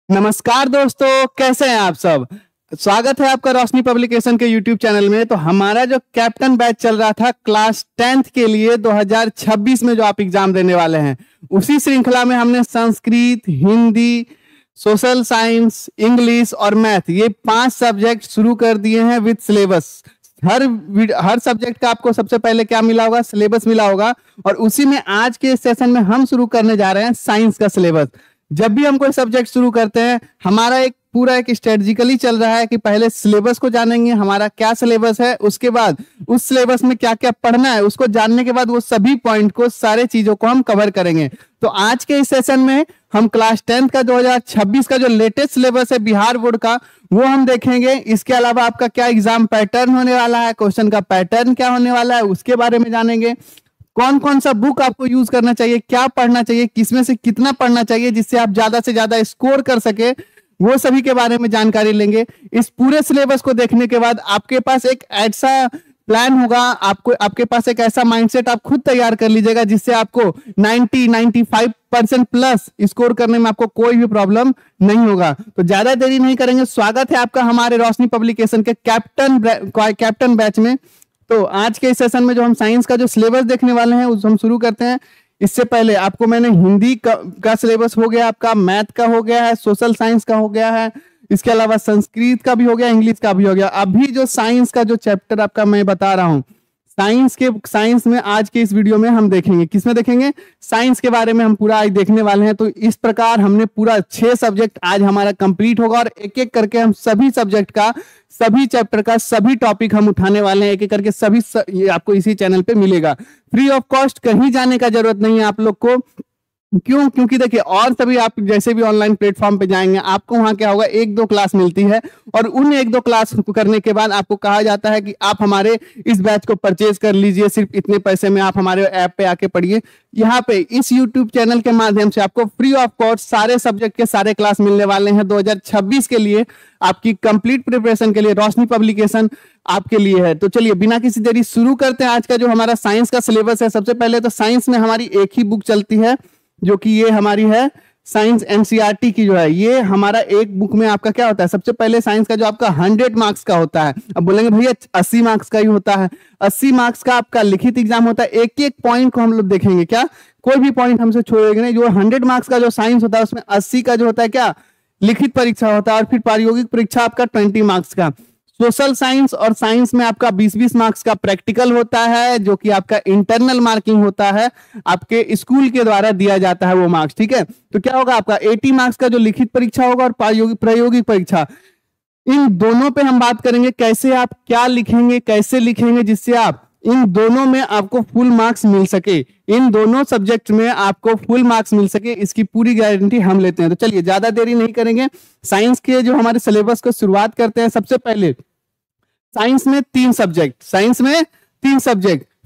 नमस्कार दोस्तों, कैसे हैं आप सब। स्वागत है आपका रोशनी पब्लिकेशन के यूट्यूब चैनल में। तो हमारा जो कैप्टन बैच चल रहा था क्लास 10th के लिए 2026 में जो आप एग्जाम देने वाले हैं, उसी श्रृंखला में हमने Sanskrit, Hindi, social science, English और मैथ ये 5 सब्जेक्ट शुरू कर दिए हैं विद सिलेबस। हर सब्जेक्ट का आपको सबसे पहले क्या मिला होगा, सिलेबस मिला होगा। और उसी में आज के सेशन में हम शुरू करने जा रहे हैं साइंस का सिलेबस। जब भी हम कोई सब्जेक्ट शुरू करते हैं, हमारा एक पूरा एक स्ट्रेटजिकली चल रहा है कि पहले सिलेबस को जानेंगे, हमारा क्या सिलेबस है, उसके बाद उस सिलेबस में क्या क्या पढ़ना है, उसको जानने के बाद वो सभी पॉइंट को, सारे चीजों को हम कवर करेंगे। तो आज के इस सेशन में हम क्लास 10th का 2026 का जो लेटेस्ट सिलेबस है बिहार बोर्ड का, वो हम देखेंगे। इसके अलावा आपका क्या एग्जाम पैटर्न होने वाला है, क्वेश्चन का पैटर्न क्या होने वाला है, उसके बारे में जानेंगे। कौन कौन सा बुक आपको यूज करना चाहिए, क्या पढ़ना चाहिए, किसमें से कितना पढ़ना चाहिए जिससे आप ज्यादा से ज्यादा स्कोर कर सके, वो सभी के बारे में जानकारी लेंगे। इस पूरे सिलेबस को देखने के बाद आपके पास एक ऐसा प्लान होगा, आपके पास एक ऐसा माइंडसेट आप खुद तैयार कर लीजिएगा जिससे आपको 90-95% प्लस स्कोर करने में आपको कोई भी प्रॉब्लम नहीं होगा। तो ज्यादा देरी नहीं करेंगे, स्वागत है आपका हमारे रोशनी पब्लिकेशन के कैप्टन बैच में। तो आज के इस सेशन में जो हम साइंस का जो सिलेबस देखने वाले हैं उस हम शुरू करते हैं। इससे पहले आपको मैंने हिंदी का सिलेबस हो गया, आपका मैथ का हो गया है, सोशल साइंस का हो गया है, इसके अलावा संस्कृत का भी हो गया, इंग्लिश का भी हो गया। अभी जो साइंस का जो चैप्टर आपका मैं बता रहा हूं, साइंस में आज के इस वीडियो में हम देखेंगे, किसमें देखेंगे, साइंस के बारे में हम पूरा आज देखने वाले हैं। तो इस प्रकार हमने पूरा 6 सब्जेक्ट आज हमारा कंप्लीट होगा और एक एक करके हम सभी सब्जेक्ट का, सभी चैप्टर का, सभी टॉपिक हम उठाने वाले हैं। एक एक करके ये आपको इसी चैनल पे मिलेगा, फ्री ऑफ कॉस्ट। कहीं जाने का जरूरत नहीं है आप लोग को। क्यों? क्योंकि देखिए, और सभी आप जैसे भी ऑनलाइन प्लेटफॉर्म पे जाएंगे, आपको वहां क्या होगा, 1-2 क्लास मिलती है और उन 1-2 क्लास करने के बाद आपको कहा जाता है कि आप हमारे इस बैच को परचेज कर लीजिए, सिर्फ इतने पैसे में आप हमारे ऐप पे आके पढ़िए। यहाँ पे इस यूट्यूब चैनल के माध्यम से आपको फ्री ऑफ कॉस्ट सारे सब्जेक्ट के सारे क्लास मिलने वाले हैं 2026 के लिए। आपकी कंप्लीट प्रिपरेशन के लिए रोशनी पब्लिकेशन आपके लिए है। तो चलिए बिना किसी देरी शुरू करते हैं आज का जो हमारा साइंस का सिलेबस है। सबसे पहले तो साइंस में हमारी एक ही बुक चलती है, जो कि ये हमारी है साइंस एनसीईआरटी की जो है। ये हमारा एक बुक में आपका क्या होता है, सबसे पहले साइंस का जो आपका 100 मार्क्स का होता है। अब बोलेंगे भैया 80 मार्क्स का ही होता है। 80 मार्क्स का आपका लिखित एग्जाम होता है। एक एक पॉइंट को हम लोग देखेंगे, क्या कोई भी पॉइंट हमसे छोड़ेंगे नहीं। जो 100 मार्क्स का जो साइंस होता है उसमें 80 का जो होता है क्या, लिखित परीक्षा होता है, और फिर प्रायोगिक परीक्षा आपका 20 मार्क्स का। सोशल साइंस और साइंस में आपका 20-20 मार्क्स का प्रैक्टिकल होता है, जो कि आपका इंटरनल मार्किंग होता है, आपके स्कूल के द्वारा दिया जाता है वो मार्क्स। ठीक है, तो क्या होगा, आपका 80 मार्क्स का जो लिखित परीक्षा होगा और प्रायोगिक परीक्षा, इन दोनों पे हम बात करेंगे कैसे आप क्या लिखेंगे, कैसे लिखेंगे जिससे आप इन दोनों में आपको फुल मार्क्स मिल सके, इन दोनों सब्जेक्ट में आपको फुल मार्क्स मिल सके, इसकी पूरी गारंटी हम लेते हैं। तो चलिए ज्यादा देरी नहीं करेंगे, साइंस के जो हमारे सिलेबस को शुरुआत करते हैं। सबसे पहले साइंस में 3 subject,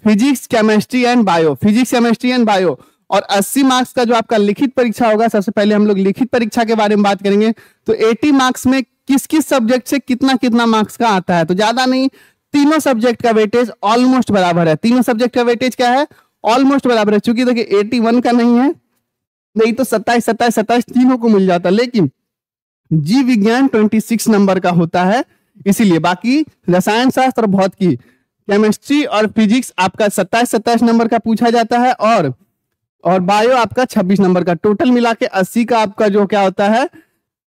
physics, chemistry and bio, और 80 मार्क्स का जो आपका लिखित परीक्षा होगा। सबसे पहले हम लोग लिखित परीक्षा के बारे में बात करेंगे। तो 80 मार्क्स में किस किस सब्जेक्ट से कितना कितना मार्क्स का आता है, तो ज्यादा नहीं, तीनों सब्जेक्ट का वेटेज ऑलमोस्ट बराबर है। तीनों सब्जेक्ट का वेटेज क्या है, ऑलमोस्ट बराबर है। चूंकि देखिए 81 का नहीं है, नहीं तो 27 तीनों को मिल जाता, लेकिन जीव विज्ञान 26 नंबर का होता है, इसीलिए। बाकी रसायन शास्त्र, भौतिकी, केमिस्ट्री और फिजिक्स आपका 27 नंबर का पूछा जाता है, और बायो आपका 26 नंबर का। टोटल मिला के 80 का आपका जो क्या होता है,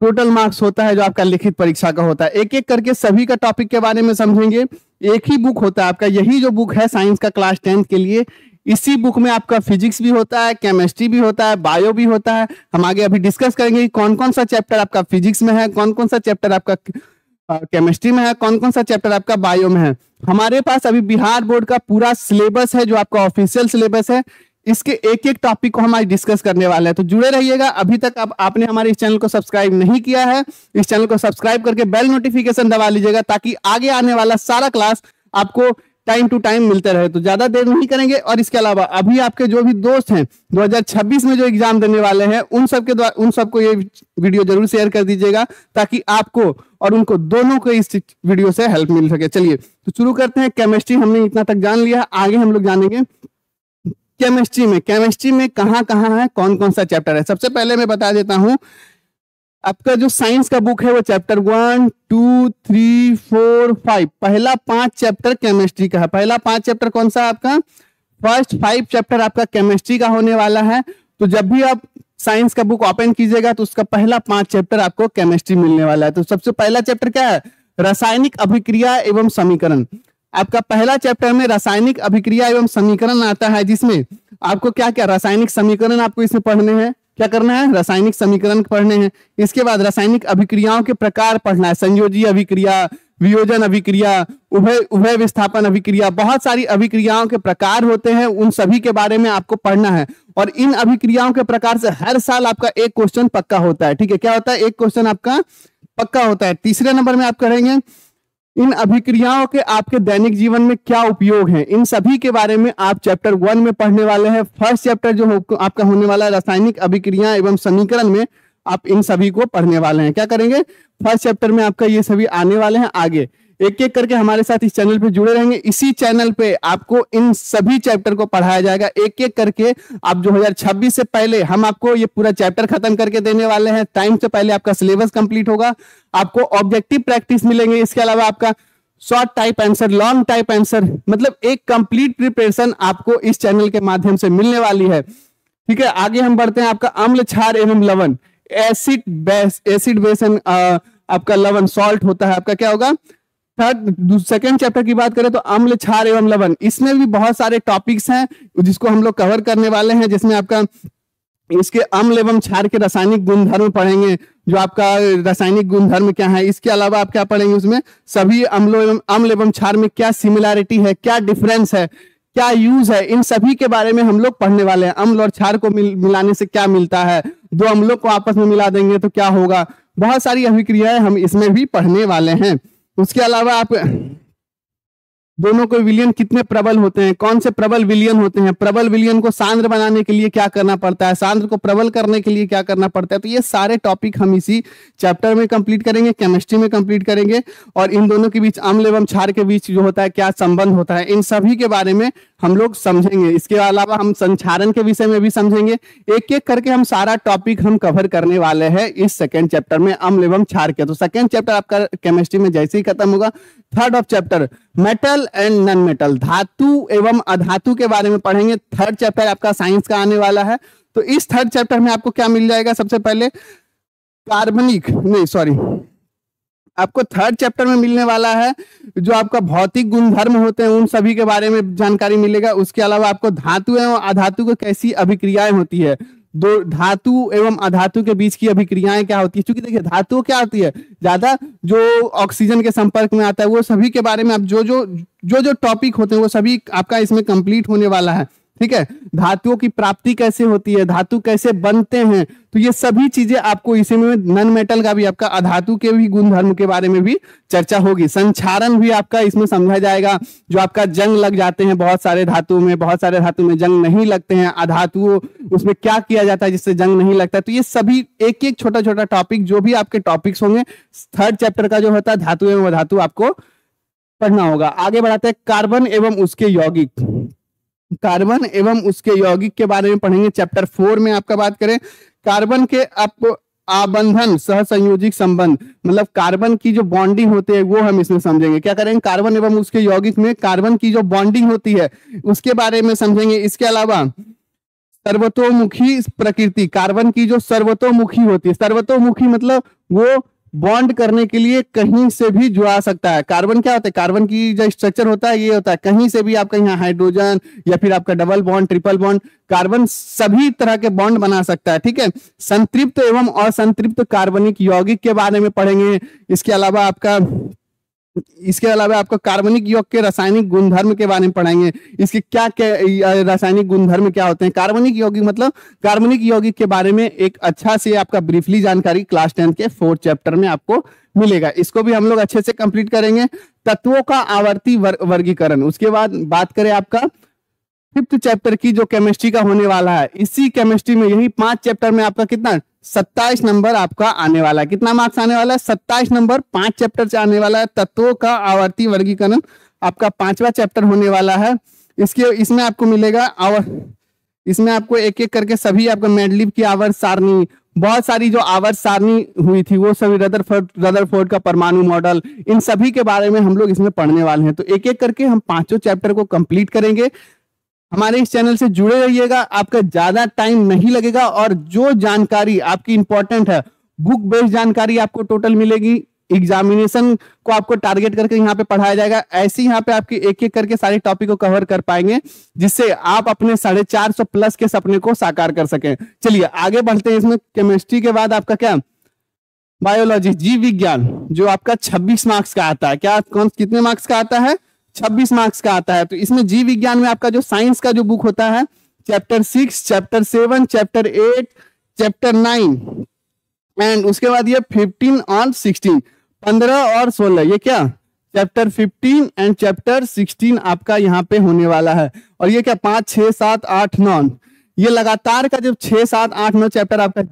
टोटल मार्क्स होता है जो आपका लिखित परीक्षा का होता है। एक एक करके सभी का टॉपिक के बारे में समझेंगे। एक ही बुक होता है आपका, यही जो बुक है साइंस का क्लास 10th के लिए, इसी बुक में आपका फिजिक्स भी होता है, केमिस्ट्री भी होता है, बायो भी होता है। हम आगे अभी डिस्कस करेंगे कि कौन कौन सा चैप्टर आपका फिजिक्स में है, कौन कौन सा चैप्टर आपका केमिस्ट्री में है, कौन कौन सा चैप्टर आपका बायो में है। हमारे पास अभी बिहार बोर्ड का पूरा सिलेबस है, जो आपका ऑफिशियल सिलेबस है। इसके एक एक टॉपिक को हम आज डिस्कस करने वाले हैं, तो जुड़े रहिएगा। अभी तक आपने हमारे इस चैनल को सब्सक्राइब नहीं किया है, इस चैनल को सब्सक्राइब करके बेल नोटिफिकेशन दबा लीजिएगा, ताकि आगे आने वाला सारा क्लास आपको टाइम टू टाइम मिलते रहे। तो ज्यादा देर नहीं करेंगे। और इसके अलावा अभी आपके जो भी दोस्त हैं 2026 में जो एग्जाम देने वाले हैं, उन सबको ये वीडियो जरूर शेयर कर दीजिएगा, ताकि आपको और उनको दोनों को इस वीडियो से हेल्प मिल सके। चलिए तो शुरू करते हैं। केमिस्ट्री हमने इतना तक जान लिया, आगे हम लोग जानेंगे केमिस्ट्री में कहां कहां है, कौन कौन सा चैप्टर है। सबसे पहले मैं बता देता हूं आपका जो साइंस का बुक है वो चैप्टर 1, 2, 3, 4, 5, पहला 5 चैप्टर केमिस्ट्री का है। पहला 5 चैप्टर कौन सा आपका? फर्स्ट 5 चैप्टर आपका केमिस्ट्री का होने वाला है। तो जब भी आप साइंस का बुक ओपन कीजिएगा तो उसका पहला 5 चैप्टर आपको केमिस्ट्री मिलने वाला है। तो सबसे पहला चैप्टर क्या है? रासायनिक अभिक्रिया एवं समीकरण। आपका पहला चैप्टर में रासायनिक अभिक्रिया एवं समीकरण आता है, जिसमें आपको क्या क्या रासायनिक समीकरण आपको इसमें पढ़ने हैं। क्या करना है? रासायनिक समीकरण पढ़ने हैं। इसके बाद रासायनिक अभिक्रियाओं के प्रकार पढ़ना है, संयोजी अभिक्रिया, वियोजन अभिक्रिया, उभय विस्थापन अभिक्रिया, बहुत सारी अभिक्रियाओं के प्रकार होते हैं, उन सभी के बारे में आपको पढ़ना है। और इन अभिक्रियाओं के प्रकार से हर साल आपका एक क्वेश्चन पक्का होता है। ठीक है, क्या होता है? एक क्वेश्चन आपका पक्का होता है। तीसरे नंबर में आप करेंगे इन अभिक्रियाओं के आपके दैनिक जीवन में क्या उपयोग है, इन सभी के बारे में आप चैप्टर 1 में पढ़ने वाले हैं। फर्स्ट चैप्टर जो आपका होने वाला है रासायनिक अभिक्रिया एवं समीकरण में आप इन सभी को पढ़ने वाले हैं। क्या करेंगे? फर्स्ट चैप्टर में आपका ये सभी आने वाले हैं। आगे एक एक करके हमारे साथ इस चैनल पे जुड़े रहेंगे। इसी चैनल पे आपको इन सभी चैप्टर को पढ़ाया जाएगा एक एक करके। आप 2026 से पहले हम आपको ये पूरा चैप्टर खत्म करके देने वाले हैं। टाइम से पहले आपका सिलेबस कंप्लीट होगा। आपको ऑब्जेक्टिव प्रैक्टिस मिलेंगे। इसके अलावा आपका short type answer, long type answer, मतलब एक कंप्लीट प्रिपरेशन आपको इस चैनल के माध्यम से मिलने वाली है। ठीक है, आगे हम बढ़ते हैं। आपका अम्ल, क्षार एवं लवण, एसिड बेस एंड आपका लवण, सॉल्ट होता है आपका। क्या होगा? सेकंड चैप्टर की बात करें तो अम्ल, क्षार एवं लवण, इसमें भी बहुत सारे टॉपिक्स हैं जिसको हम लोग कवर करने वाले हैं, जिसमें आपका इसके अम्ल एवं क्षार के रासायनिक गुणधर्म पढ़ेंगे, जो आपका रासायनिक गुणधर्म क्या है। इसके अलावा आप क्या पढ़ेंगे? उसमें सभी अम्ल एवं क्षार में क्या सिमिलैरिटी है, क्या डिफरेंस है, क्या यूज है, इन सभी के बारे में हम लोग पढ़ने वाले हैं। अम्ल और क्षार को मिलाने से क्या मिलता है, दो अम्लों को आपस में मिला देंगे तो क्या होगा। बहुत सारी अभिक्रियाएं हम इसमें भी पढ़ने वाले हैं। उसके अलावा आप दोनों के विलयन कितने प्रबल होते हैं, कौन से प्रबल विलयन होते हैं, प्रबल विलयन को सांद्र बनाने के लिए क्या करना पड़ता है, सांद्र को प्रबल करने के लिए क्या करना पड़ता है। तो ये सारे टॉपिक हम इसी चैप्टर में कंप्लीट करेंगे, केमिस्ट्री में कंप्लीट करेंगे। और इन दोनों के बीच, अम्ल एवं क्षार के बीच जो होता है क्या संबंध होता है, इन सभी के बारे में हम लोग समझेंगे। इसके अलावा हम संचारण के विषय में भी समझेंगे। एक एक करके हम सारा टॉपिक हम कवर करने वाले हैं इस सेकेंड चैप्टर में, अम्ल एवं क्षार के। तो सेकेंड चैप्टर आपका केमिस्ट्री में जैसे ही खत्म होगा, third of chapter metal and non metal, धातु एवं अधातु के बारे में पढ़ेंगे। थर्ड चैप्टर आपका साइंस का आने वाला है। तो इस थर्ड चैप्टर में आपको क्या मिल जाएगा? सबसे पहले आपको थर्ड चैप्टर में मिलने वाला है जो आपका भौतिक गुणधर्म होते हैं, उन सभी के बारे में जानकारी मिलेगा। उसके अलावा आपको धातु एवं अधातु को कैसी अभिक्रियाएं होती है, दो धातु एवं अधातु के बीच की अभिक्रियाएं क्या होती है। क्योंकि देखिए धातु क्या होती है, ज्यादा जो ऑक्सीजन के संपर्क में आता है, वो सभी के बारे में आप जो टॉपिक होते हैं वो सभी आपका इसमें कंप्लीट होने वाला है। ठीक है, धातुओं की प्राप्ति कैसे होती है, धातु कैसे बनते हैं, तो ये सभी चीजें आपको इसी में, नॉन मेटल का भी आपका, अधातु के भी गुणधर्म के बारे में भी चर्चा होगी। संचारण भी आपका इसमें समझा जाएगा। जो आपका जंग लग जाते हैं बहुत सारे धातु में, बहुत सारे धातु में जंग नहीं लगते हैं, अधातु उसमें क्या किया जाता है जिससे जंग नहीं लगता है। तो ये सभी एक एक छोटा छोटा टॉपिक, जो भी आपके टॉपिक्स होंगे थर्ड चैप्टर का जो होता है धातु एवं अधातु, आपको पढ़ना होगा। आगे बढ़ाते हैं, कार्बन एवं उसके यौगिक। कार्बन एवं उसके यौगिक के बारे में पढ़ेंगे चैप्टर 4 में। आपका बात करें कार्बन के आपको आबंधन सह संयोजिक संबंध, मतलब कार्बन की जो बॉन्डिंग होती है वो हम इसमें समझेंगे। क्या करेंगे? कार्बन एवं उसके यौगिक में कार्बन की जो बॉन्डिंग होती है उसके बारे में समझेंगे। इसके अलावा सर्वतोमुखी प्रकृति, कार्बन की जो सर्वतोमुखी होती है, सर्वतोमुखी मतलब वो बॉन्ड करने के लिए कहीं से भी जुड़ा सकता है। कार्बन क्या होता है? कार्बन की जो स्ट्रक्चर होता है ये होता है, कहीं से भी आपका यहाँ हाइड्रोजन या फिर आपका double bond, triple bond, carbon सभी तरह के बॉन्ड बना सकता है। ठीक है, संतृप्त एवं असंतृप्त कार्बनिक यौगिक के बारे में पढ़ेंगे। इसके अलावा आपका कार्बनिक यौग के रासायनिक गुणधर्म के बारे में पढ़ाएंगे। इसके क्या क्या रासायनिक गुणधर्म क्या होते हैं। कार्बनिक यौगिक मतलब कार्बनिक यौगिक के बारे में एक अच्छा से आपका ब्रीफली जानकारी क्लास 10 के 4th चैप्टर में आपको मिलेगा। इसको भी हम लोग अच्छे से कंप्लीट करेंगे। तत्वों का आवर्ती वर्गीकरण, उसके बाद बात करें आपका 5th चैप्टर की जो केमिस्ट्री का होने वाला है। इसी केमिस्ट्री में यही 5 चैप्टर में आपका कितना 27 नंबर आपका आने वाला है। कितना मार्क्स आने वाला है? 27 नंबर 5 चैप्टर से आने वाला है। तत्वों का आवर्ती वर्गीकरण आपका 5वां चैप्टर होने वाला है। इसमें आपको मिलेगा इसमें आपको एक एक करके सभी आपका मेडलिव की आवर्त सारणी, बहुत सारी जो आवर्त सारणी हुई थी वो सभी रदरफोर्ड का परमाणु मॉडल, इन सभी के बारे में हम लोग इसमें पढ़ने वाले हैं। तो एक एक करके हम पांचों चैप्टर को कंप्लीट करेंगे। हमारे इस चैनल से जुड़े रहिएगा, आपका ज्यादा टाइम नहीं लगेगा और जो जानकारी आपकी इंपॉर्टेंट है, बुक बेस्ड जानकारी आपको टोटल मिलेगी। एग्जामिनेशन को आपको टारगेट करके यहाँ पे पढ़ाया जाएगा। ऐसे यहाँ पे आपके एक एक करके सारे टॉपिक को कवर कर पाएंगे, जिससे आप अपने 450 प्लस के सपने को साकार कर सकें। चलिए आगे बढ़ते हैं। इसमें केमिस्ट्री के बाद आपका क्या, बायोलॉजी, जीव विज्ञान, जो आपका 26 मार्क्स का आता है। क्या कितने मार्क्स का आता है? 26 मार्क्स का आता है। तो इसमें जीव विज्ञान में आपका जो साइंस का जो बुक होता है, chapter 6, chapter 7, chapter 8, chapter 9 and उसके बाद ये 15 और 16, 15 और 16, ये क्या चैप्टर 15 एंड चैप्टर 16 आपका यहाँ पे होने वाला है। और ये क्या 5, 6, 7, 8, 9, ये लगातार का जो 6, 7, 8, 9 चैप्टर आपका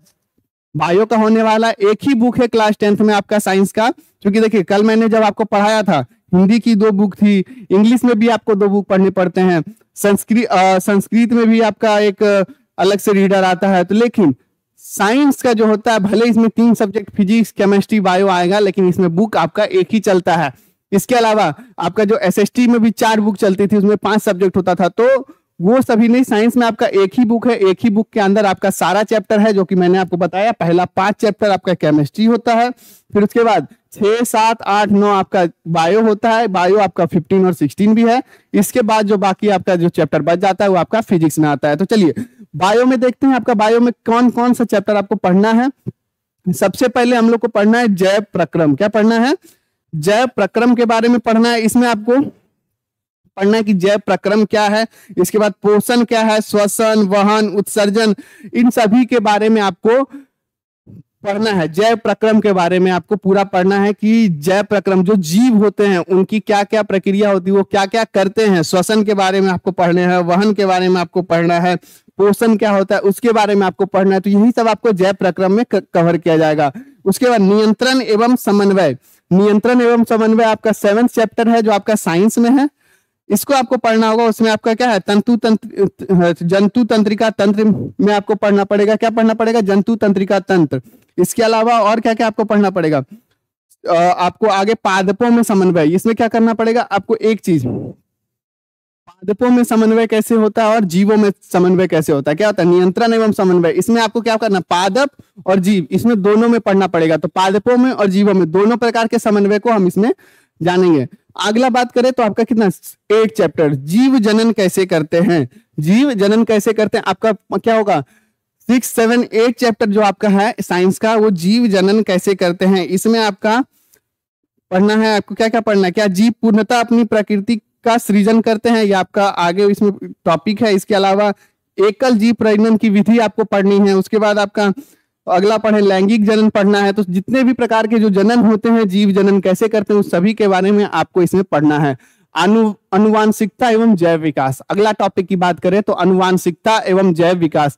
बायो का होने वाला है। एक ही बुक है क्लास 10th में आपका साइंस का, क्योंकि देखिए कल मैंने जब आपको पढ़ाया था, हिंदी की 2 बुक थी, इंग्लिश में भी आपको 2 बुक पढ़ने पड़ते हैं, संस्कृत में भी आपका एक अलग से रीडर आता है। तो लेकिन साइंस का जो होता है, भले इसमें 3 सब्जेक्ट फिजिक्स, केमिस्ट्री, बायो आएगा, लेकिन इसमें बुक आपका एक ही चलता है। इसके अलावा आपका जो एसएसटी में भी 4 बुक चलती थी, उसमें 5 सब्जेक्ट होता था, तो वो सभी नहीं, साइंस में आपका एक ही बुक है। एक ही बुक के अंदर आपका सारा चैप्टर है, जो कि मैंने आपको बताया। पहला 5 चैप्टर आपका केमिस्ट्री होता है, फिर उसके बाद 6, 7, 8, 9 आपका बायो होता है। बायो आपका 15 और 16 भी है। इसके बाद जो बाकी आपका जो चैप्टर बच जाता है वो आपका फिजिक्स में आता है। तो चलिए बायो में देखते हैं, आपका बायो में कौन कौन सा चैप्टर आपको पढ़ना है। सबसे पहले हम लोग को पढ़ना है जैव प्रक्रम। क्या पढ़ना है? जैव प्रक्रम के बारे में पढ़ना है। इसमें आपको पढ़ना है कि जैव प्रक्रम क्या है, इसके बाद पोषण क्या है, श्वसन, वहन, उत्सर्जन, इन सभी के बारे में आपको पढ़ना है। जैव प्रक्रम के बारे में आपको पूरा पढ़ना है कि जैव प्रक्रम, जो जीव होते हैं उनकी क्या क्या प्रक्रिया होती है, वो क्या क्या करते हैं। श्वसन के बारे में आपको पढ़ने हैं, वहन के बारे में आपको पढ़ना है, पोषण क्या होता है उसके बारे में आपको पढ़ना है। तो यही सब आपको जैव प्रक्रम में कवर किया जाएगा। उसके बाद नियंत्रण एवं समन्वय। नियंत्रण एवं समन्वय आपका 7th चैप्टर है, जो आपका साइंस में है। इसको आपको पढ़ना होगा। उसमें आपका क्या है, जंतु तंत्रिका तंत्र में आपको पढ़ना पड़ेगा। क्या पढ़ना पड़ेगा? जंतु तंत्रिका तंत्र। इसके अलावा और क्या क्या आपको पढ़ना पड़ेगा? आपको आगे पादपों में समन्वय। इसमें क्या करना पड़ेगा आपको? एक चीज, पादपों में समन्वय कैसे होता है और जीवों में समन्वय कैसे होता है। क्या होता है? नियंत्रण एवं समन्वय। इसमें आपको क्या करना, पादप और जीव, इसमें दोनों में पढ़ना पड़ेगा। तो पादपों में और जीवों में दोनों प्रकार के समन्वय को हम इसमें जानेंगे। अगला बात करें तो आपका कितना, 8 चैप्टर, जीव जनन कैसे करते हैं। जीव जनन कैसे करते हैं आपका क्या होगा? 6, 7, 8 चैप्टर जो आपका है साइंस का, वो जीव जनन कैसे करते हैं। इसमें आपका पढ़ना है, आपको क्या क्या पढ़ना है। क्या जीव पूर्णतः अपनी प्रकृति का सृजन करते हैं, या आपका आगे इसमें टॉपिक है। इसके अलावा एकल जीव प्रजनन की विधि आपको पढ़नी है। उसके बाद आपका अगला पढ़े लैंगिक जनन पढ़ना है। तो जितने भी प्रकार के जो जनन होते हैं, जीव जनन कैसे करते हैं, उस सभी के बारे में आपको इसमें पढ़ना है। अनुवांशिकता एवं जैव विकास, अगला टॉपिक की बात करें तो अनुवांशिकता एवं जैव विकास।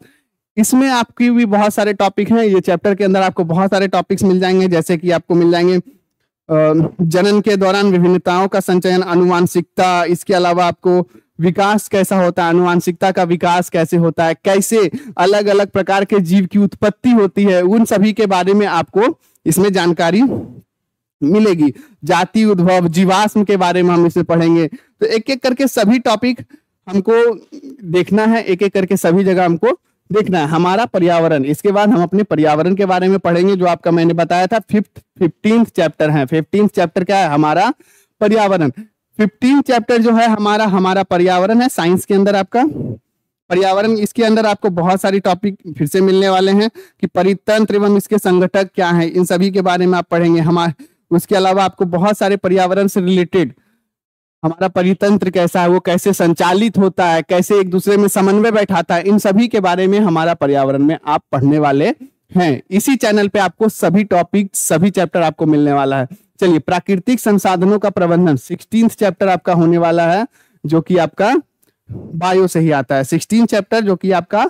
इसमें आपकी भी बहुत सारे टॉपिक हैं। ये चैप्टर के अंदर आपको बहुत सारे टॉपिक्स मिल जाएंगे, जैसे कि आपको मिल जाएंगे जनन के दौरान विभिन्नताओं का संचयन, अनुवांशिकता। इसके अलावा आपको विकास कैसा होता है, अनुवांशिकता का विकास कैसे होता है, कैसे अलग अलग प्रकार के जीव की उत्पत्ति होती है, उन सभी के बारे में आपको इसमें जानकारी मिलेगी। जाति, उद्भव, जीवाश्म के बारे में हम इसमें पढ़ेंगे। तो एक एक करके सभी टॉपिक हमको देखना है, एक एक करके सभी जगह हमको देखना है। हमारा पर्यावरण, इसके बाद हम अपने पर्यावरण के बारे में पढ़ेंगे, जो आपका मैंने बताया था 15th चैप्टर है। 15th चैप्टर क्या है? हमारा पर्यावरण। 15 चैप्टर जो है हमारा पर्यावरण है साइंस के अंदर आपका पर्यावरण। इसके अंदर आपको बहुत सारी टॉपिक फिर से मिलने वाले हैं कि परितंत्र एवं इसके संगठक क्या है, इन सभी के बारे में आप पढ़ेंगे। उसके अलावा आपको बहुत सारे पर्यावरण से रिलेटेड, हमारा परितंत्र कैसा है, वो कैसे संचालित होता है, कैसे एक दूसरे में समन्वय बैठाता है, इन सभी के बारे में हमारा पर्यावरण में आप पढ़ने वाले हैं। इसी चैनल पे आपको सभी टॉपिक, सभी चैप्टर आपको मिलने वाला है। चलिए, प्राकृतिक संसाधनों का प्रबंधन 16th चैप्टर आपका होने वाला है, जो कि आपका बायो से ही आता है। 16 चैप्टर जो कि आपका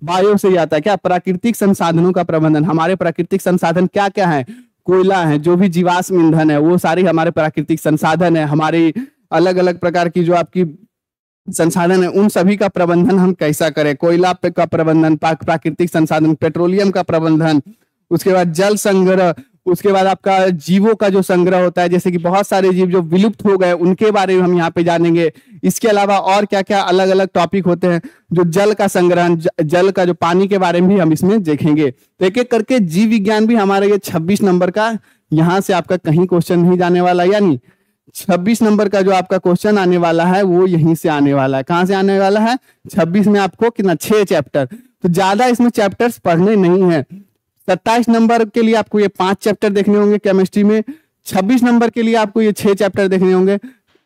बायो से ही आता है। क्या? प्राकृतिक संसाधनों का प्रबंधन। हमारे प्राकृतिक संसाधन क्या क्या है? कोयला है, जो भी जीवाश्म ईंधन है, वो सारी हमारे प्राकृतिक संसाधन है। हमारी अलग अलग प्रकार की जो आपकी संसाधन है उन सभी का प्रबंधन हम कैसा करें, कोयला का प्रबंधन, प्राकृतिक संसाधन, पेट्रोलियम का प्रबंधन, उसके बाद जल संग्रह, उसके बाद आपका जीवों का जो संग्रह होता है, जैसे कि बहुत सारे जीव जो विलुप्त हो गए उनके बारे में हम यहाँ पे जानेंगे। इसके अलावा और क्या क्या अलग अलग टॉपिक होते हैं, जो जल का संग्रहण, जल का जो पानी के बारे में भी हम इसमें देखेंगे। तो एक एक करके जीव विज्ञान भी हमारे ये 26 नंबर का, यहाँ से आपका कहीं क्वेश्चन नहीं जाने वाला, यानी 26 नंबर का जो आपका क्वेश्चन आने वाला है वो यहीं से आने वाला है। कहाँ से आने वाला है? 26 में आपको कितना, 6 चैप्टर, तो ज्यादा इसमें चैप्टर्स पढ़ने नहीं है। 27 नंबर के लिए आपको ये 5 चैप्टर देखने होंगे केमिस्ट्री में, 26 नंबर के लिए आपको ये 6 चैप्टर देखने होंगे।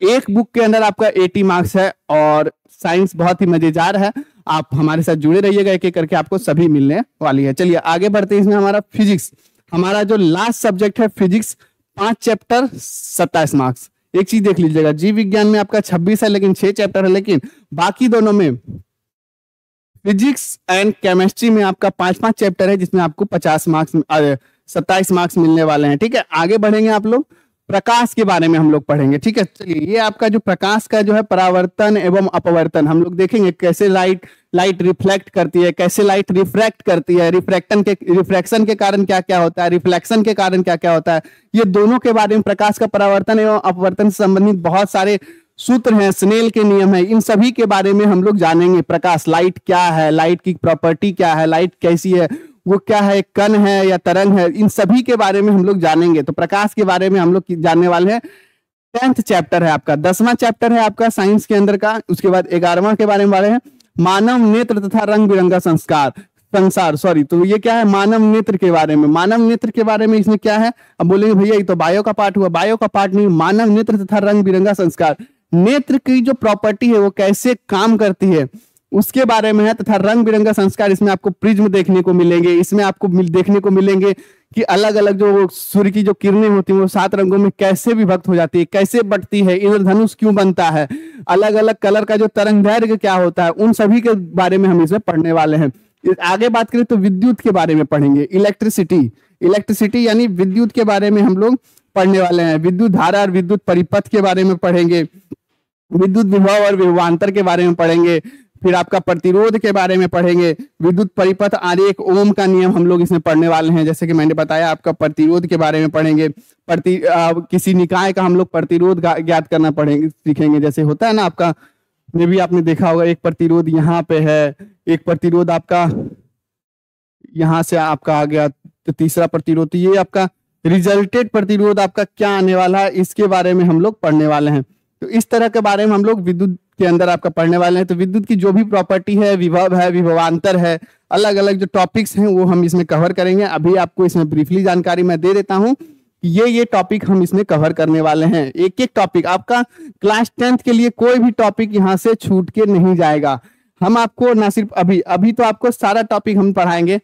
एक बुक के अंदर आपका 80 मार्क्स है और साइंस बहुत ही मजेदार है, आप हमारे साथ जुड़े रहिएगा, एक एक करके आपको सभी मिलने वाली है। चलिए आगे बढ़ते हैं। इसमें हमारा फिजिक्स, हमारा जो लास्ट सब्जेक्ट है फिजिक्स, 5 चैप्टर 27 मार्क्स। एक चीज देख लीजिएगा, जीव विज्ञान में आपका 26 है लेकिन 6 चैप्टर है, लेकिन बाकी दोनों में फिजिक्स एंड केमिस्ट्री में आपका 5-5 चैप्टर है जिसमें आपको 50 मार्क्स 27 मार्क्स मिलने वाले हैं। ठीक है, आगे बढ़ेंगे आप लोग, प्रकाश के बारे में हम लोग पढ़ेंगे। ठीक है, चलिए ये आपका जो प्रकाश का जो है परावर्तन एवं अपवर्तन हम लोग देखेंगे, कैसे लाइट रिफ्लेक्ट करती है, कैसे लाइट रिफ्रैक्ट करती है, रिफ्रैक्शन के कारण क्या क्या होता है, रिफ्लेक्शन के कारण क्या क्या होता है, ये दोनों के बारे में, प्रकाश का परावर्तन एवं अपवर्तन से संबंधित बहुत सारे सूत्र हैं, स्नेल के नियम है, इन सभी के बारे में हम लोग जानेंगे। प्रकाश, लाइट क्या है, लाइट की प्रॉपर्टी क्या है, लाइट कैसी है, वो क्या है, कण है या तरंग है, इन सभी के बारे में हम लोग जानेंगे। तो प्रकाश के बारे में हम लोग जानने वाले हैं। 10th चैप्टर है आपका, 10वां चैप्टर है आपका साइंस के अंदर का। उसके बाद 11वां के बारे में बारे हैं, मानव नेत्र तथा रंग बिरंगा संसार, सॉरी, तो ये क्या है, मानव नेत्र के बारे में। मानव नेत्र के बारे में इसमें क्या है, अब बोलेंगे भैया ये तो बायो का पार्ट हुआ, बायो का पार्ट नहीं, मानव नेत्र तथा रंग बिरंगा संस्कार, नेत्र की जो प्रॉपर्टी है वो कैसे काम करती है उसके बारे में है, तथा रंग बिरंगा संस्कार, इसमें आपको प्रिज्म देखने को मिलेंगे, इसमें आपको देखने को मिलेंगे कि अलग अलग जो सूर्य की जो किरणें होती हैं वो 7 रंगों में कैसे विभक्त हो जाती है, कैसे बढ़ती है, इंद्रधनुष क्यों बनता है, अलग अलग कलर का जो तरंग दैर्घ्य क्या होता है, उन सभी के बारे में हम इसमें पढ़ने वाले हैं। आगे बात करें तो विद्युत के बारे में पढ़ेंगे, इलेक्ट्रिसिटी यानी विद्युत के बारे में हम लोग पढ़ने वाले हैं। विद्युत धारा और विद्युत परिपथ के बारे में पढ़ेंगे, विद्युत विभव और विभवांतर के बारे में पढ़ेंगे, फिर आपका प्रतिरोध के बारे में पढ़ेंगे, विद्युत परिपथ, आरेख, ओम का नियम हम लोग इसमें पढ़ने वाले हैं। जैसे कि मैंने बताया, आपका प्रतिरोध के बारे में पढ़ेंगे, किसी निकाय का हम लोग प्रतिरोध ज्ञात करना पढ़ेंगे, सीखेंगे। जैसे होता है ना आपका, ये भी आपने देखा होगा, एक प्रतिरोध यहाँ पे है, एक प्रतिरोध आपका यहाँ से आपका आ गया, तो तीसरा प्रतिरोध, ये आपका रिजल्टेड प्रतिरोध आपका क्या आने वाला है, इसके बारे में हम लोग पढ़ने वाले हैं। तो इस तरह के बारे में हम लोग विद्युत के अंदर आपका पढ़ने वाले हैं। तो विद्युत की जो भी प्रॉपर्टी है, विभव है, विभवांतर है, अलग अलग जो टॉपिक्स हैं वो हम इसमें कवर करेंगे। अभी आपको इसमें ब्रीफली जानकारी मैं दे देता हूं कि ये टॉपिक हम इसमें कवर करने वाले हैं। एक एक टॉपिक आपका क्लास 10th के लिए कोई भी टॉपिक यहाँ से छूट के नहीं जाएगा। हम आपको ना सिर्फ अभी तो आपको सारा टॉपिक हम पढ़ाएंगे,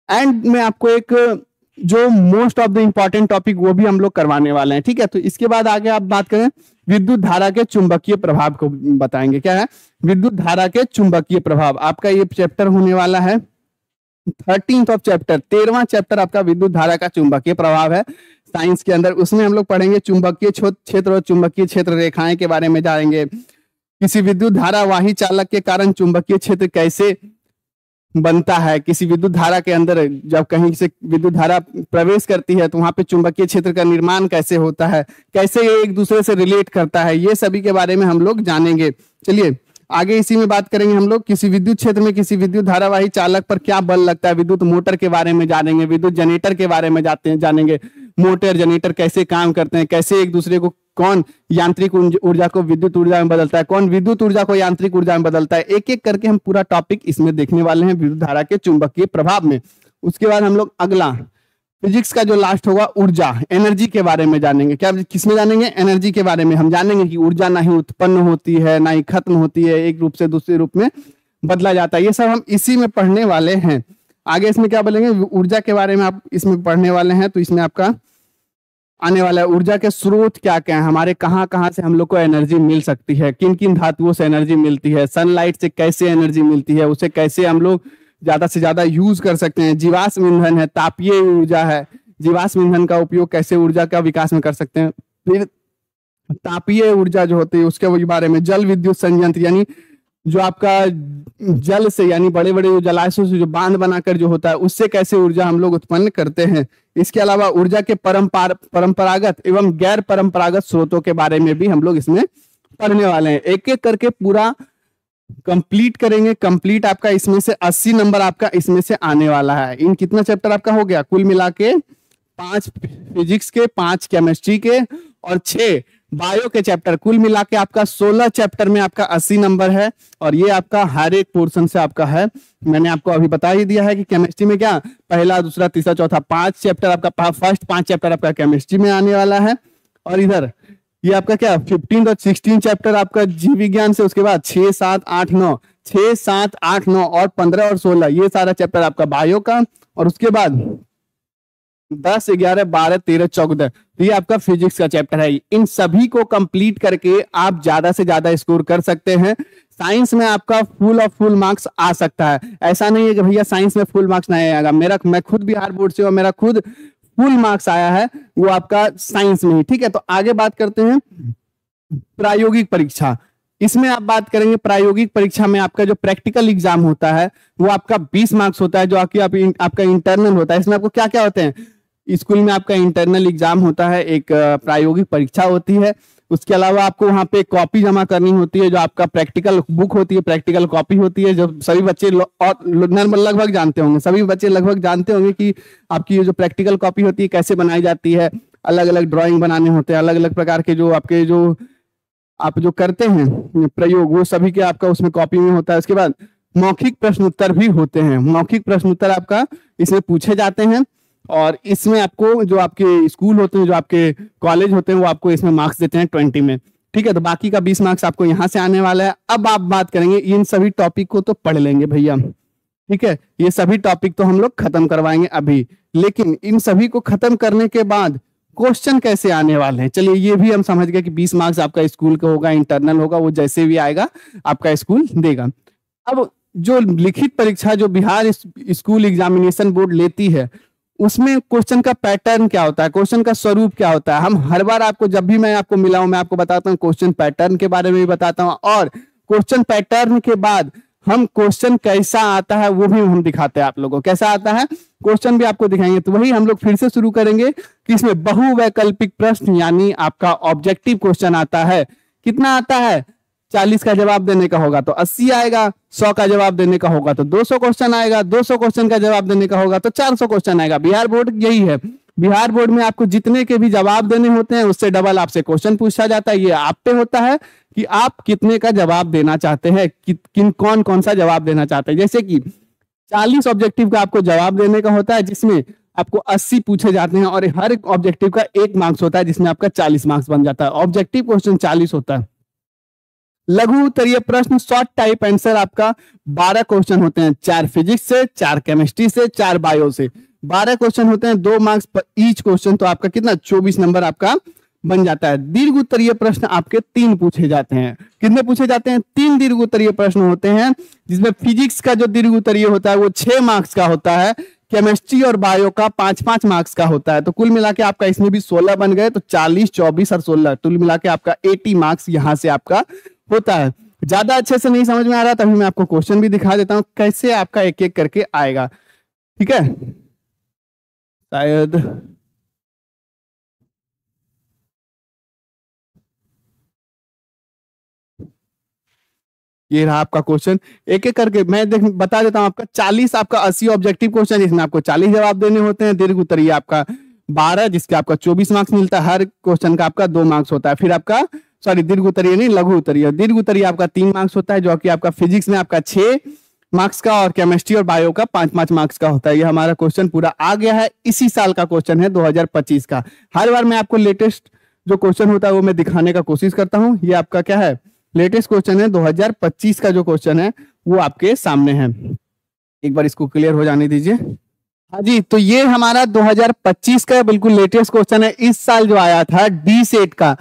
एंड में आपको एक जो most of the important topic वो भी हम लोग करवाने वाले हैं। ठीक है, तो इसके बाद आगे आप बात करें, विद्युत धारा के चुंबकीय प्रभाव को बताएंगे। क्या है? विद्युत धारा के चुंबकीय प्रभाव, आपका ये चैप्टर होने वाला है 13th ऑफ चैप्टर, 13वां चैप्टर आपका विद्युत धारा का चुंबकीय प्रभाव है साइंस के अंदर। उसमें हम लोग पढ़ेंगे चुंबकीय क्षेत्र और चुंबकीय क्षेत्र रेखाएं के बारे में जानेंगे। किसी विद्युत धारा वाही चालक के कारण चुंबकीय क्षेत्र कैसे बनता है, किसी विद्युत धारा के अंदर जब कहीं से विद्युत धारा प्रवेश करती है तो वहां पे चुंबकीय क्षेत्र का निर्माण कैसे होता है, कैसे ये एक दूसरे से रिलेट करता है, ये सभी के बारे में हम लोग जानेंगे। चलिए आगे इसी में बात करेंगे हम लोग। किसी विद्युत क्षेत्र में किसी विद्युत धारावाही चालक पर क्या बल लगता है, विद्युत मोटर के बारे में जानेंगे, विद्युत जनरेटर के बारे में जानेंगे, मोटर जनरेटर कैसे काम करते हैं, कैसे एक दूसरे को, कौन यांत्रिक ऊर्जा को विद्युत ऊर्जा में बदलता है, कौन विद्युत ऊर्जा को यांत्रिक ऊर्जा में बदलता है, एक एक करके हम पूरा टॉपिक इसमें देखने वाले हैं विद्युत धारा के चुंबकीय प्रभाव में। उसके बाद हम लोग अगला फिजिक्स का जो लास्ट होगा ऊर्जा, एनर्जी के बारे में जानेंगे। क्या किसमें जानेंगे? एनर्जी के बारे में हम जानेंगे कि ऊर्जा ना ही उत्पन्न होती है ना ही खत्म होती है, एक रूप से दूसरे रूप में बदला जाता है। ये सब हम इसी में पढ़ने वाले हैं। आगे इसमें क्या बोलेंगे, ऊर्जा के बारे में आप इसमें पढ़ने वाले हैं। तो इसमें आपका आने वाला है ऊर्जा के स्रोत क्या क्या है, हमारे कहाँ कहाँ से हम लोग को एनर्जी मिल सकती है, किन किन धातुओं से एनर्जी मिलती है, सनलाइट से कैसे एनर्जी मिलती है, उसे कैसे हम लोग ज्यादा से ज्यादा यूज कर सकते हैं, जीवाश्म ईंधन है, तापीय ऊर्जा है, जीवाश्म ईंधन का उपयोग कैसे ऊर्जा का विकास में कर सकते हैं। फिर तापीय ऊर्जा जो होती है उसके बारे में, जल विद्युत संयंत्र यानी जो आपका जल से यानी बड़े बड़े जलाशयों से जो बांध बनाकर जो होता है उससे कैसे ऊर्जा हम लोग उत्पन्न करते हैं। इसके अलावा ऊर्जा के परंपरागत एवं गैर परंपरागत स्रोतों के बारे में भी हम लोग इसमें पढ़ने वाले हैं। एक एक करके पूरा कंप्लीट करेंगे। कंप्लीट आपका इसमें से 80 नंबर आपका इसमें से आने वाला है। इन कितना चैप्टर आपका हो गया कुल मिला के 5 फिजिक्स के, 5 केमिस्ट्री के और 6 बायो के चैप्टर, कुल मिला के आपका 16 चैप्टर में आपका 80 नंबर है। और ये आपका हर एक पोर्शन से आपका है। मैंने आपको अभी बता ही दिया है कि केमिस्ट्री में क्या पहला दूसरा तीसरा चौथा 5 चैप्टर आपका, फर्स्ट 5 चैप्टर आपका केमिस्ट्री में आने वाला है। और इधर ये आपका क्या 15 और 16 चैप्टर आपका जीव विज्ञान से, उसके बाद 6, 7, 8, 9, 6, 7, 8, 9 और 15 और 16 ये सारा चैप्टर आपका बायो का। और उसके बाद 10, 11, 12, 13, 14 तो ये आपका फिजिक्स का चैप्टर है। इन सभी को कंप्लीट करके आप ज्यादा से ज्यादा स्कोर कर सकते हैं। साइंस में आपका फुल मार्क्स आ सकता है। ऐसा नहीं है कि भैया साइंस में फुल मार्क्स नहीं आएगा। मैं खुद बिहार बोर्ड से और मेरा खुद फुल मार्क्स आया है वो आपका साइंस में ही। ठीक है, तो आगे बात करते हैं प्रायोगिक परीक्षा। इसमें आप बात करेंगे प्रायोगिक परीक्षा में आपका जो प्रैक्टिकल एग्जाम होता है वो आपका 20 मार्क्स होता है, जो आपका इंटरनल होता है। इसमें आपको क्या क्या होते हैं, स्कूल में आपका इंटरनल एग्जाम होता है, एक प्रायोगिक परीक्षा होती है। उसके अलावा आपको वहां पे कॉपी जमा करनी होती है, जो आपका प्रैक्टिकल बुक होती है, प्रैक्टिकल कॉपी होती है, जो सभी बच्चे लगभग जानते होंगे। सभी बच्चे लगभग जानते होंगे कि आपकी ये जो प्रैक्टिकल कॉपी होती है कैसे बनाई जाती है। अलग अलग ड्राइंग बनाने होते हैं, अलग अलग प्रकार के जो आपके जो आप जो करते हैं प्रयोग वो सभी के आपका उसमें कॉपी में होता है। उसके बाद मौखिक प्रश्न उत्तर भी होते हैं। मौखिक प्रश्न उत्तर आपका इसमें पूछे जाते हैं। और इसमें आपको जो आपके स्कूल होते हैं, जो आपके कॉलेज होते हैं, वो आपको इसमें मार्क्स देते हैं 20 में। ठीक है, तो बाकी का 20 मार्क्स आपको यहाँ से आने वाला है। अब आप बात करेंगे इन सभी टॉपिक को तो पढ़ लेंगे भैया। ठीक है, ये सभी टॉपिक तो हम लोग खत्म करवाएंगे अभी, लेकिन इन सभी को खत्म करने के बाद क्वेश्चन कैसे आने वाले हैं, चलिए ये भी हम समझ गए कि 20 मार्क्स आपका स्कूल का होगा, इंटरनल होगा, वो जैसे भी आएगा आपका स्कूल देगा। अब जो लिखित परीक्षा जो बिहार स्कूल एग्जामिनेशन बोर्ड लेती है उसमें क्वेश्चन का पैटर्न क्या होता है, क्वेश्चन का स्वरूप क्या होता है, हम हर बार आपको जब भी मैं आपको मिला हूं मैं आपको बताता हूं क्वेश्चन पैटर्न के बारे में भी बताता हूं। और क्वेश्चन पैटर्न के बाद हम क्वेश्चन कैसा आता है वो भी हम दिखाते हैं आप लोगों को। कैसा आता है क्वेश्चन भी आपको दिखाएंगे। तो वही हम लोग फिर से शुरू करेंगे कि इसमें बहुवैकल्पिक प्रश्न यानी आपका ऑब्जेक्टिव क्वेश्चन आता है। कितना आता है, 40 का जवाब देने का होगा तो 80 आएगा, 100 का जवाब देने का होगा तो 200 क्वेश्चन आएगा, 200 क्वेश्चन का जवाब देने का होगा तो 400 क्वेश्चन आएगा। बिहार बोर्ड यही है। बिहार बोर्ड में आपको जितने के भी जवाब देने होते हैं उससे डबल आपसे क्वेश्चन पूछा जाता है। ये आप पे होता है कि आप कितने का जवाब देना चाहते हैं, किन कौन कौन सा जवाब देना चाहते हैं। जैसे कि 40 ऑब्जेक्टिव का आपको जवाब देने का होता है जिसमें आपको 80 पूछे जाते हैं और हर एक ऑब्जेक्टिव का 1 मार्क्स होता है जिसमें आपका 40 मार्क्स बन जाता है। ऑब्जेक्टिव क्वेश्चन 40 होता है। लघु उत्तरीय प्रश्न शॉर्ट टाइप आंसर आपका 12 क्वेश्चन होते हैं, 4 फिजिक्स से, 4 केमिस्ट्री से, 4 बायो से। 12 क्वेश्चन होते हैं, 2 मार्क्स पर ईच क्वेश्चन, तो आपका कितना 24 नंबर आपका बन जाता है। दीर्घ उत्तरीय प्रश्न आपके 3 पूछे जाते हैं। कितने पूछे जाते हैं, 3 दीर्घ उत्तरीय प्रश्न होते हैं, जिसमें फिजिक्स का जो दीर्घ उत्तरीय होता है वो 6 मार्क्स का होता है, केमिस्ट्री और बायो का 5-5 मार्क्स का होता है। तो कुल मिला के आपका इसमें भी 16 बन गए, तो 40, 24 और 16 कुल मिला के आपका 80 मार्क्स यहाँ से आपका होता है। ज्यादा अच्छे से नहीं समझ में आ रहा तभी मैं आपको क्वेश्चन भी दिखा देता हूं कैसे आपका एक एक करके आएगा। ठीक है, शायद ये रहा आपका क्वेश्चन। एक एक करके मैं बता देता हूं। आपका 40 आपका 80 ऑब्जेक्टिव क्वेश्चन जिसमें आपको 40 जवाब देने होते हैं। दीर्घ उत्तरीय आपका 12 जिसके आपका 24 मार्क्स मिलता है। हर क्वेश्चन का आपका 2 मार्क्स होता है। फिर आपका दीर्घ उत्तरीय नहीं, लघु उत्तरीय। दीर्घ उत्तरीय आपका 3 मार्क्स होता है, जो कि आपका फिजिक्स में आपका 6 मार्क्स का और केमिस्ट्री और बायो का 5-5 मार्क्स का होता है। ये हमारा क्वेश्चन पूरा आ गया है। इसी साल का क्वेश्चन है 2025 का। हर बार मैं आपको लेटेस्ट जो क्वेश्चन होता है वो मैं दिखाने का कोशिश करता हूँ। ये आपका क्या है, लेटेस्ट क्वेश्चन है 2025 का जो क्वेश्चन है वो आपके सामने है। एक बार इसको क्लियर हो जाने दीजिए। हाँ जी, तो ये हमारा 2025 का बिल्कुल लेटेस्ट क्वेश्चन है। इस साल जो आया था डी सेट का,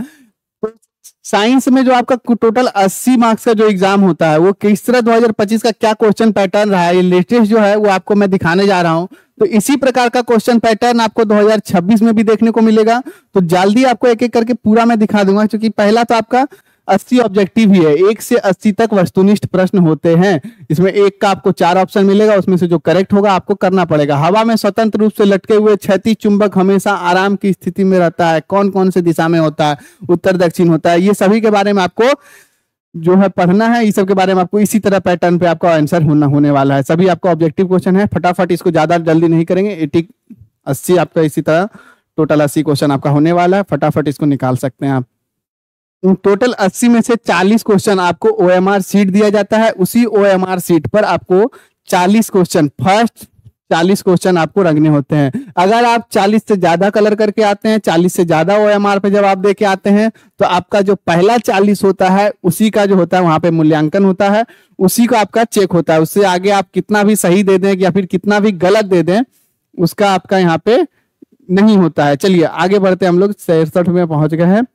साइंस में जो आपका टोटल 80 मार्क्स का जो एग्जाम होता है वो किस तरह 2025 का क्या क्वेश्चन पैटर्न रहा है, ये लेटेस्ट जो है वो आपको मैं दिखाने जा रहा हूं। तो इसी प्रकार का क्वेश्चन पैटर्न आपको 2026 में भी देखने को मिलेगा। तो जल्दी आपको एक एक करके पूरा मैं दिखा दूंगा, क्योंकि पहला तो आपका 80 ऑब्जेक्टिव ही है, 1 से 80 तक वस्तुनिष्ठ प्रश्न होते हैं। इसमें एक का आपको 4 ऑप्शन मिलेगा, उसमें से जो करेक्ट होगा आपको करना पड़ेगा। हवा में स्वतंत्र रूप से लटके हुए क्षैतिज चुंबक हमेशा आराम की स्थिति में रहता है, कौन कौन से दिशा में होता है, उत्तर दक्षिण होता है, ये सभी के बारे में आपको जो है पढ़ना है। इस सब के बारे में आपको इसी तरह पैटर्न पे आपका आंसर होने वाला है। सभी आपका ऑब्जेक्टिव क्वेश्चन है, फटाफट इसको ज्यादा जल्दी नहीं करेंगे। 80 आपका इसी तरह टोटल 80 क्वेश्चन आपका होने वाला है, फटाफट इसको निकाल सकते हैं आप। टोटल 80 में से 40 क्वेश्चन आपको OMR सीट दिया जाता है, उसी OMR सीट पर आपको 40 क्वेश्चन, फर्स्ट 40 क्वेश्चन आपको रखने होते हैं। अगर आप 40 से ज्यादा कलर करके आते हैं, 40 से ज्यादा OMR पे जवाब दे के आते हैं, तो आपका जो पहला 40 होता है उसी का जो होता है वहां पे मूल्यांकन होता है, उसी को आपका चेक होता है। उससे आगे आप कितना भी सही दे दें या फिर कितना भी गलत दे दें, उसका आपका यहाँ पे नहीं होता है। चलिए आगे बढ़ते हम लोग 63 में पहुंच गए हैं।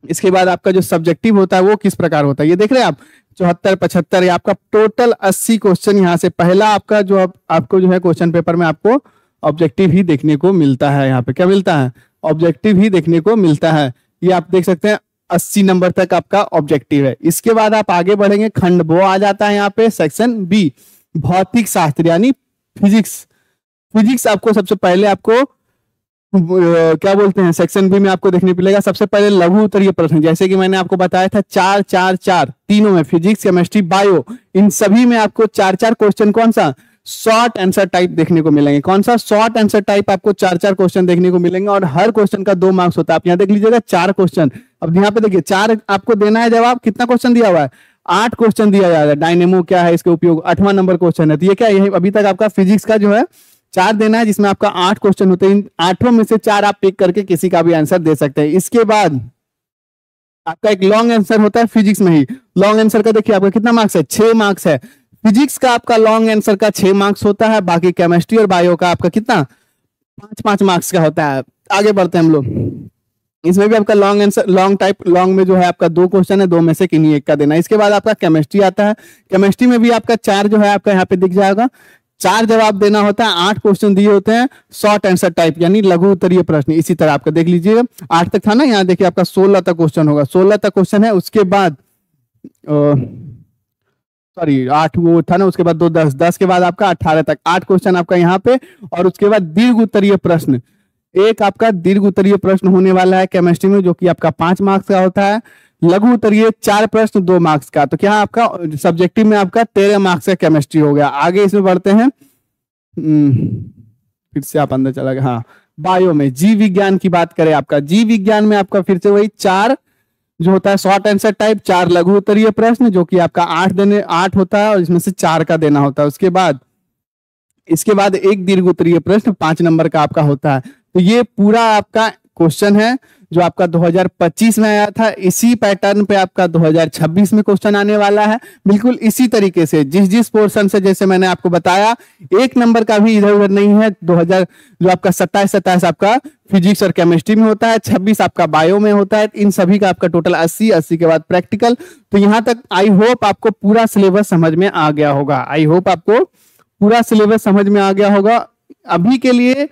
इसके बाद आपका जो सब्जेक्टिव होता है वो किस प्रकार होता है, ये देख रहे हैं आप 74, 75, आपका टोटल 80 क्वेश्चन यहाँ से पहला आपका जो आपको जो है क्वेश्चन पेपर में आपको ऑब्जेक्टिव ही देखने को मिलता है। यहाँ पे क्या मिलता है, ऑब्जेक्टिव ही देखने को मिलता है। ये आप देख सकते हैं 80 नंबर तक आपका ऑब्जेक्टिव है। इसके बाद आप आगे बढ़ेंगे, खंड वो आ जाता है यहाँ पे सेक्शन बी, भौतिक शास्त्र यानी फिजिक्स। फिजिक्स आपको सबसे पहले आपको क्या बोलते हैं, सेक्शन बी में आपको देखने मिलेगा सबसे पहले लघु उत्तरीय प्रश्न। जैसे कि मैंने आपको बताया था 4 4 4 तीनों में, फिजिक्स, केमिस्ट्री, बायो, इन सभी में आपको 4 क्वेश्चन कौन सा शॉर्ट आंसर टाइप देखने को मिलेंगे। कौन सा शॉर्ट आंसर टाइप आपको 4 क्वेश्चन देखने को मिलेंगे, और हर क्वेश्चन का 2 मार्क्स होता है। आप यहाँ देख लीजिएगा 4 क्वेश्चन। अब यहाँ पे देखिए 4 आपको देना है जवाब, कितना क्वेश्चन दिया हुआ है, 8 क्वेश्चन दिया जाएगा। डायनेमो क्या है, इसके उपयोग, 8वां नंबर क्वेश्चन है। तो ये क्या है, अभी तक आपका फिजिक्स का जो है 4 देना है, जिसमें आपका 8 क्वेश्चन होते हैं। इन 8 में से 4 आप पिक करके किसी का भी आंसर दे सकते हैं। इसके बाद आपका एक लॉन्ग आंसर होता है फिजिक्स में ही। लॉन्ग आंसर का देखिए आपका कितना मार्क्स है, 6 मार्क्स है। फिजिक्स का आपका लॉन्ग आंसर का 6 मार्क्स होता है, बाकी केमिस्ट्री और बायो का आपका कितना 5 मार्क्स का होता है। आगे बढ़ते हैं हम लोग, इसमें भी आपका long answer, long type, long में जो है आपका 2 क्वेश्चन है, 2 में से किन्हीं एक का देना है। इसके बाद आपका केमिस्ट्री आता है। केमिस्ट्री में भी आपका 4 जो है आपका यहाँ पे दिख जाएगा, 4 जवाब देना होता है, 8 क्वेश्चन दिए होते हैं शॉर्ट आंसर टाइप यानी लघु उत्तरीय प्रश्न। इसी तरह आपका देख लीजिएगा 8 तक था ना, यहाँ देखिए आपका 16 तक क्वेश्चन होगा, 16 तक क्वेश्चन है। उसके बाद सॉरी 8 वो था ना, उसके बाद 2 10, 10 के बाद आपका 18 तक 8 क्वेश्चन आपका यहाँ पे। और उसके बाद दीर्घ उत्तरीय प्रश्न, एक आपका दीर्घ उत्तरीय प्रश्न होने वाला है केमिस्ट्री में, जो कि आपका 5 मार्क्स का होता है। लघु उत्तरीय 4 प्रश्न 2 मार्क्स का। तो क्या आपका सब्जेक्टिव में आपका 13 मार्क्स का केमिस्ट्री हो गया। आगे इसमें बढ़ते हैं, फिर से आप अंदर चला गया, हाँ बायो में जीव विज्ञान की बात करें, आपका जीव विज्ञान में आपका फिर से वही 4 जो होता है शॉर्ट आंसर टाइप, 4 लघु उत्तरीय प्रश्न, जो कि आपका 8 होता है, और इसमें से 4 का देना होता है। इसके बाद एक दीर्घ उत्तरीय प्रश्न 5 नंबर का आपका होता है। तो ये पूरा आपका क्वेश्चन है जो आपका 2025 में आया था। इसी पैटर्न पे आपका 2026 में क्वेश्चन आने वाला है, बिल्कुल इसी तरीके से, जिस पोर्शन से जैसे मैंने आपको बताया, 1 नंबर का भी इधर उधर नहीं है। 2000 जो आपका 27 आपका फिजिक्स और केमिस्ट्री में होता है, 26 आपका बायो में होता है। इन सभी का आपका टोटल 80 के बाद प्रैक्टिकल। तो यहाँ तक आई होप आपको पूरा सिलेबस समझ में आ गया होगा। आई होप आपको पूरा सिलेबस समझ में आ गया होगा। अभी के लिए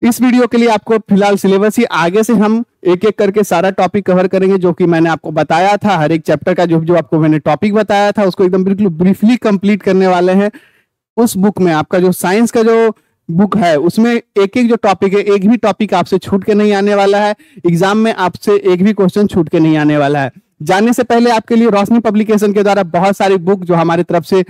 इस वीडियो के लिए आपको फिलहाल सिलेबस ही, आगे से हम एक एक करके सारा टॉपिक कवर करेंगे, जो कि मैंने आपको बताया था। हर एक चैप्टर का जो आपको मैंने टॉपिक बताया था उसको एकदम बिल्कुल ब्रीफली कंप्लीट करने वाले हैं। उस बुक में आपका जो साइंस का जो बुक है उसमें एक एक जो टॉपिक है, एक भी टॉपिक आपसे छूट के नहीं आने वाला है। एग्जाम में आपसे एक भी क्वेश्चन छूट के नहीं आने वाला है। जानने से पहले आपके लिए रोशनी पब्लिकेशन के द्वारा बहुत सारी बुक जो हमारी तरफ से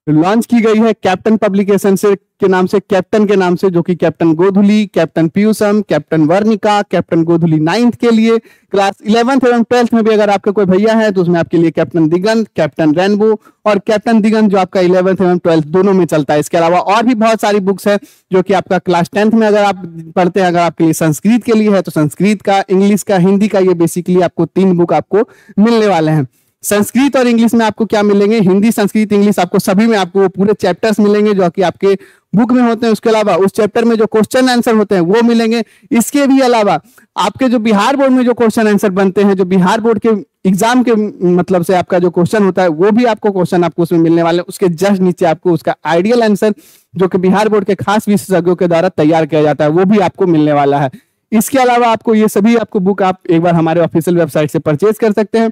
लॉन्च की गई है, कैप्टन पब्लिकेशन से के नाम से, कैप्टन के नाम से, जो कि captain गोधुली, captain पीयूषम, captain Varnika, captain गोधुली 9th के लिए, क्लास 11th एवं 12th में भी अगर आपका कोई भैया है तो उसमें आपके लिए कैप्टन दिगंत, कैप्टन रेनबो और कैप्टन दिगंत जो आपका 11th एवं 12th दोनों में चलता है। इसके अलावा और भी बहुत सारी बुक्स है जो कि आपका क्लास 10th में अगर आप पढ़ते हैं, अगर आपके लिए संस्कृत के लिए है तो संस्कृत का, इंग्लिश का, हिंदी का, ये बेसिकली आपको 3 बुक आपको मिलने वाले हैं। संस्कृत और इंग्लिश में आपको क्या मिलेंगे, हिंदी, संस्कृत, इंग्लिश, आपको सभी में आपको पूरे चैप्टर्स मिलेंगे जो कि आपके बुक में होते हैं, उसके अलावा उस चैप्टर में जो क्वेश्चन आंसर होते हैं वो मिलेंगे। इसके भी अलावा आपके जो बिहार बोर्ड में जो क्वेश्चन आंसर बनते हैं, जो बिहार बोर्ड के एग्जाम के मतलब से आपका जो क्वेश्चन होता है, वो भी आपको क्वेश्चन आपको उसमें मिलने वाले हैं। उसके जस्ट नीचे आपको उसका आइडियल आंसर जो कि बिहार बोर्ड के खास विशेषज्ञों के द्वारा तैयार किया जाता है, वो भी आपको मिलने वाला है। इसके अलावा आपको ये सभी आपको बुक आप एक बार हमारे ऑफिशियल वेबसाइट से परचेज कर सकते हैं।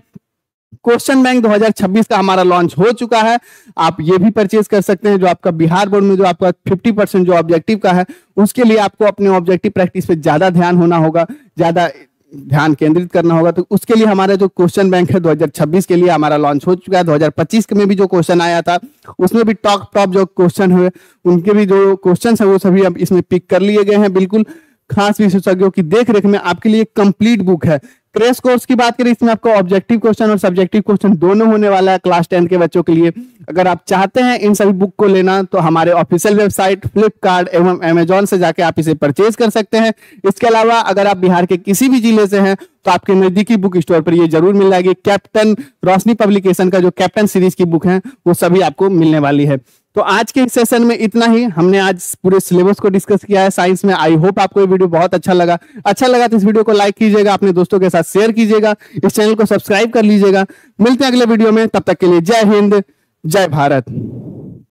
क्वेश्चन बैंक 2026 का हमारा लॉन्च हो चुका है, आप ये भी परचेज कर सकते हैं। जो आपका बिहार बोर्ड में जो आपका 50% जो ऑब्जेक्टिव का है, उसके लिए आपको अपने ऑब्जेक्टिव प्रैक्टिस पे ज्यादा ध्यान होना होगा, ज्यादा ध्यान केंद्रित करना होगा। तो उसके लिए हमारा जो क्वेश्चन बैंक है 2026 के लिए हमारा लॉन्च हो चुका है। 2025 में भी जो क्वेश्चन आया था उसमें भी टॉप जो क्वेश्चन हुए, उनके भी जो क्वेश्चन है वो सभी अब इसमें पिक कर लिए गए हैं। बिल्कुल खास विशेषज्ञों की देखरेख में आपके लिए कंप्लीट बुक है। क्रैश कोर्स की बात करें, इसमें आपको ऑब्जेक्टिव क्वेश्चन और सब्जेक्टिव क्वेश्चन दोनों होने वाला है क्लास 10 के बच्चों के लिए। अगर आप चाहते हैं इन सभी बुक को लेना तो हमारे ऑफिशियल वेबसाइट फ्लिपकार्ट एवं अमेजॉन से जाके आप इसे परचेज कर सकते हैं। इसके अलावा अगर आप बिहार के किसी भी जिले से हैं तो आपके नजदीकी बुक स्टोर पर ये जरूर मिल जाएगी। कैप्टन रोशनी पब्लिकेशन का जो कैप्टन सीरीज की बुक है वो सभी आपको मिलने वाली है। तो आज के सेशन में इतना ही, हमने आज पूरे सिलेबस को डिस्कस किया है साइंस में। आई होप आपको ये वीडियो बहुत अच्छा लगा तो इस वीडियो को लाइक कीजिएगा, अपने दोस्तों के साथ शेयर कीजिएगा, इस चैनल को सब्सक्राइब कर लीजिएगा। मिलते हैं अगले वीडियो में, तब तक के लिए जय हिंद, जय भारत।